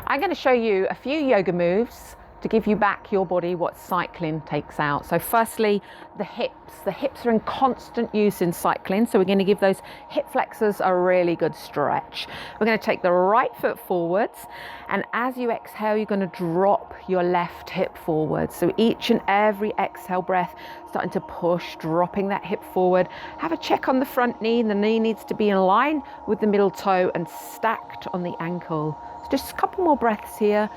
I'm going to show you a few yoga moves to give you back your body what cycling takes out. So firstly, the hips. The hips are in constant use in cycling, so we're going to give those hip flexors a really good stretch. We're going to take the right foot forwards, and as you exhale, you're going to drop your left hip forward. So each and every exhale breath, starting to push, dropping that hip forward. Have a check on the front knee. The knee needs to be in line with the middle toe and stacked on the ankle. So just a couple more breaths here.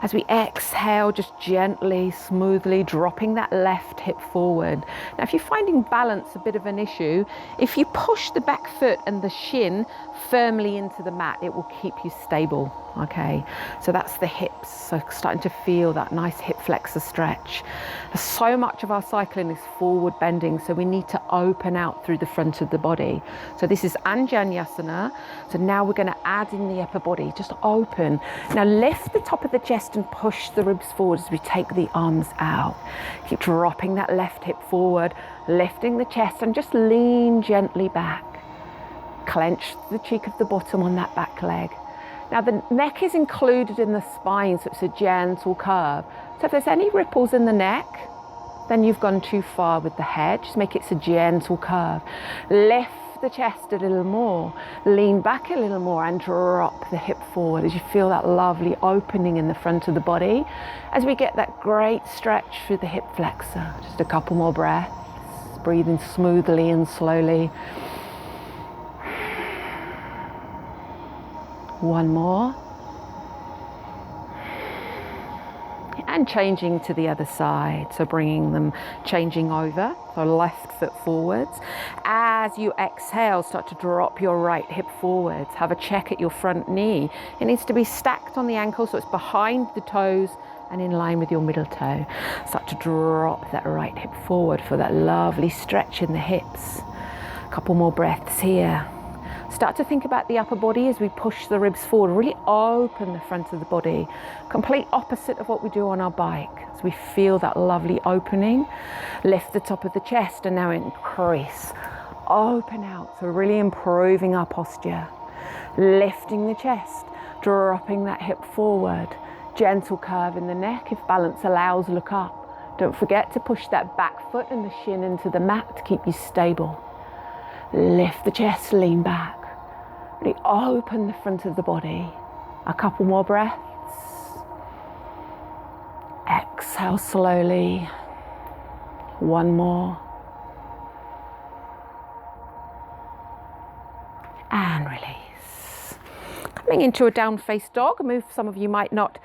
As we exhale, just gently, smoothly dropping that left hip forward. Now, if you're finding balance a bit of an issue, if you push the back foot and the shin firmly into the mat, it will keep you stable. Okay, so that's the hips. So starting to feel that nice hip flexor stretch. So much of our cycling is forward bending, so we need to open out through the front of the body. So this is Anjaneyasana. So now we're going to add in the upper body, just open. Now lift the top of the chest and push the ribs forward as we take the arms out. Keep dropping that left hip forward, lifting the chest, and just lean gently back. Clench the cheek of the bottom on that back leg. Now the neck is included in the spine, so it's a gentle curve. So if there's any ripples in the neck, then you've gone too far with the head. Just make it a gentle curve. Lift the chest a little more, lean back a little more, and drop the hip forward as you feel that lovely opening in the front of the body as we get that great stretch through the hip flexor. Just a couple more breaths, breathing smoothly and slowly. One more. And changing to the other side. So bringing them, changing over. So left foot forwards. As you exhale, start to drop your right hip forwards. Have a check at your front knee. It needs to be stacked on the ankle so it's behind the toes and in line with your middle toe. Start to drop that right hip forward for that lovely stretch in the hips. A couple more breaths here. Start to think about the upper body as we push the ribs forward. Really open the front of the body. Complete opposite of what we do on our bike. As we feel that lovely opening. Lift the top of the chest and now increase. Open out. So really improving our posture. Lifting the chest. Dropping that hip forward. Gentle curve in the neck. If balance allows, look up. Don't forget to push that back foot and the shin into the mat to keep you stable. Lift the chest, lean back. Really open the front of the body. A couple more breaths. Exhale slowly. One more. And release. Coming into a down face dog, a move some of you might not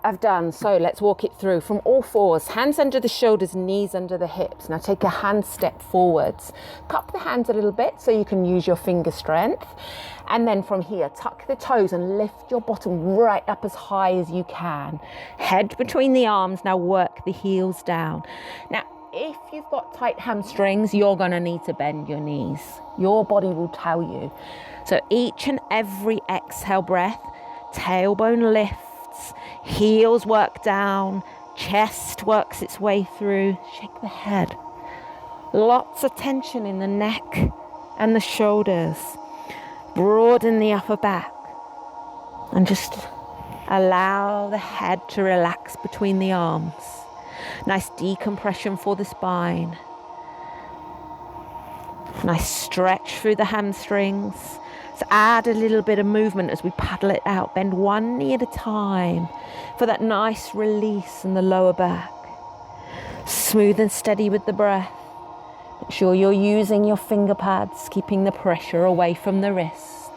have done. So let's walk it through from all fours. Hands under the shoulders, knees under the hips. Now take a hand step forwards. Cup the hands a little bit so you can use your finger strength. And then from here, tuck the toes and lift your bottom right up as high as you can. Head between the arms. Now work the heels down. Now, if you've got tight hamstrings, you're going to need to bend your knees. Your body will tell you. So each and every exhale breath, tailbone lifts, heels work down, chest works its way through. Shake the head. Lots of tension in the neck and the shoulders. Broaden the upper back and just allow the head to relax between the arms. Nice decompression for the spine. Nice stretch through the hamstrings. So add a little bit of movement as we paddle it out. Bend one knee at a time for that nice release in the lower back. Smooth and steady with the breath. Make sure you're using your finger pads, keeping the pressure away from the wrists.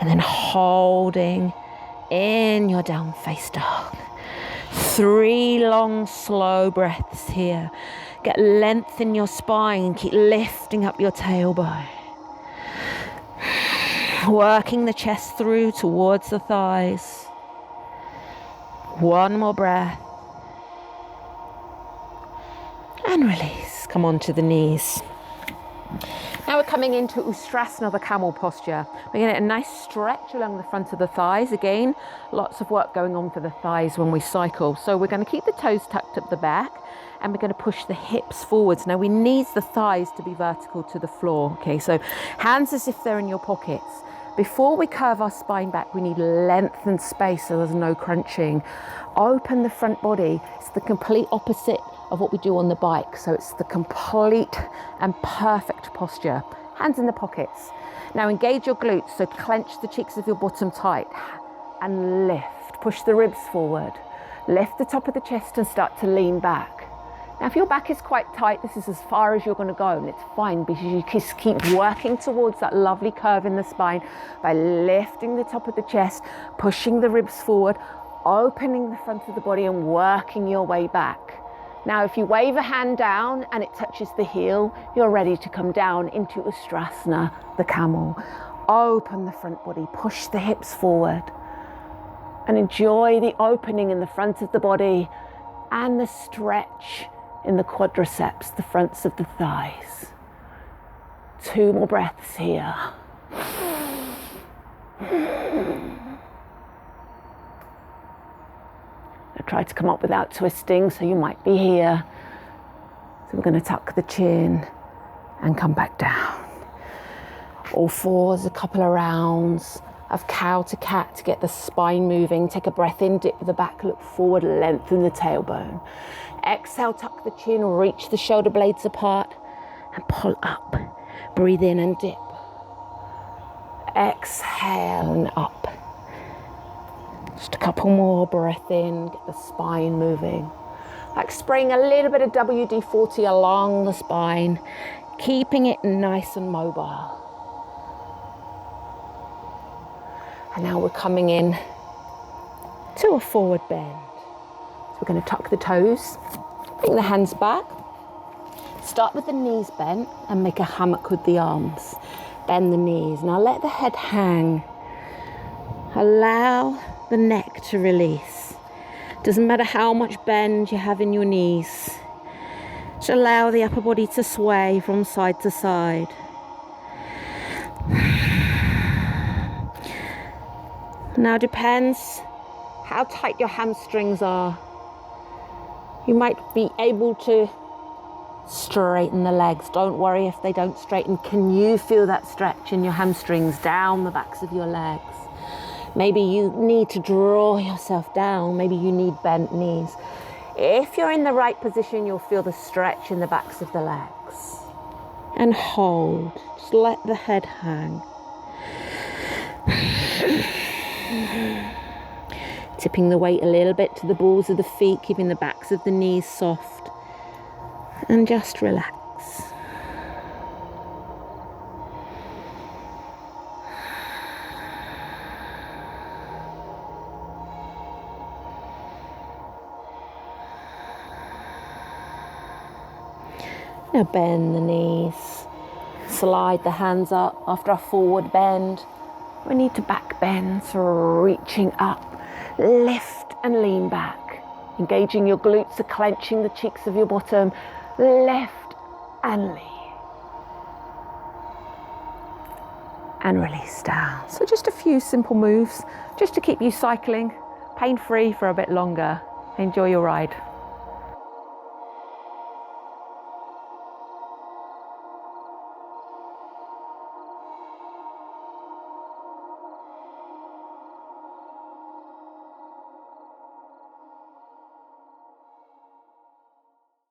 And then holding in your down face dog. 3 long, slow breaths here. Get length in your spine. Keep lifting up your tailbone. Working the chest through towards the thighs. One more breath. And release. Come on to the knees. Now we're coming into Ustrasana, the camel posture. We're going to get a nice stretch along the front of the thighs. Again, lots of work going on for the thighs when we cycle. So we're going to keep the toes tucked up the back and we're going to push the hips forwards. Now we need the thighs to be vertical to the floor. Okay, so hands as if they're in your pockets. Before we curve our spine back, we need length and space so there's no crunching. Open the front body. It's the complete opposite of what we do on the bike. So it's the complete and perfect posture. Hands in the pockets. Now engage your glutes, so clench the cheeks of your bottom tight and lift. Push the ribs forward. Lift the top of the chest and start to lean back. Now if your back is quite tight, this is as far as you're going to go, and it's fine because you just keep working towards that lovely curve in the spine by lifting the top of the chest, pushing the ribs forward, opening the front of the body and working your way back. Now if you wave a hand down and it touches the heel, you're ready to come down into Ustrasana, the camel. Open the front body, push the hips forward. And enjoy the opening in the front of the body and the stretch in the quadriceps, the fronts of the thighs. 2 more breaths here. Now try to come up without twisting, so you might be here. So we're going to tuck the chin and come back down. All fours, a couple of rounds of cow to cat to get the spine moving. Take a breath in, dip the back, look forward, lengthen the tailbone. Exhale, tuck the chin, reach the shoulder blades apart and pull up. Breathe in and dip. Exhale and up. Just a couple more, breath in, get the spine moving. Like spraying a little bit of WD-40 along the spine, keeping it nice and mobile. And now we're coming in to a forward bend. So we're going to tuck the toes, bring the hands back, start with the knees bent and make a hammock with the arms. Bend the knees. Now let the head hang. Allow the neck to release. Doesn't matter how much bend you have in your knees. Just allow the upper body to sway from side to side. Now depends how tight your hamstrings are. You might be able to straighten the legs. Don't worry if they don't straighten. Can you feel that stretch in your hamstrings down the backs of your legs? Maybe you need to draw yourself down. Maybe you need bent knees. If you're in the right position, you'll feel the stretch in the backs of the legs. And hold. Just let the head hang. Tipping the weight a little bit to the balls of the feet, keeping the backs of the knees soft. And just relax. Now bend the knees. Slide the hands up after a forward bend. We need to back bend, so reaching up, lift and lean back. Engaging your glutes, so clenching the cheeks of your bottom, lift and lean. And release down. So just a few simple moves, just to keep you cycling pain-free for a bit longer. Enjoy your ride.